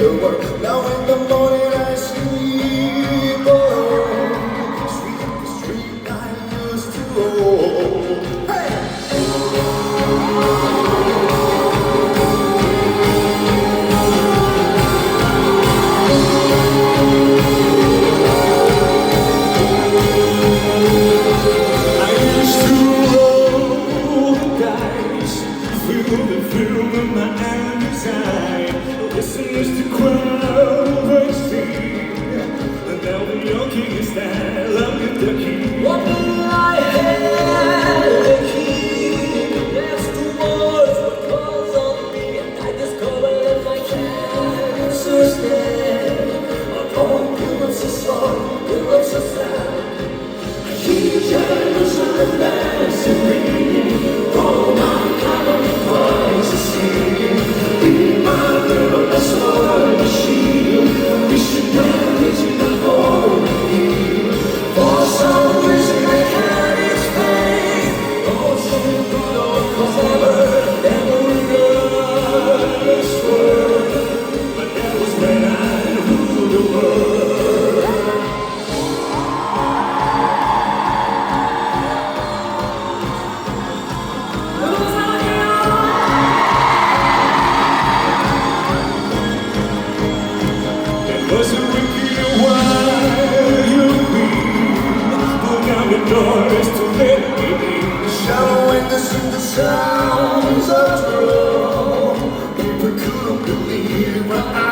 to work. Now in the morning I sleep alone. Sweep the street I used to roll. Hey! Listen, Mr. Crowd, sing. And now the young king is there, love with the king. What will I have the key? Next to words what calls on me, and I discover that my cancer's dead. My poem becomes a song, becomes a sound. I hear jealous and dancing, ringing. All my common voices singing. Be my little sword machine. We should manage in the morning. For some reason I can't explain. Oh, something good or clever, never regret this word. But that was when I ruled the world. It was a wicked while you've been, but now the door is to let me in. Shallow windows and the sounds of drum. People couldn't believe my eyes.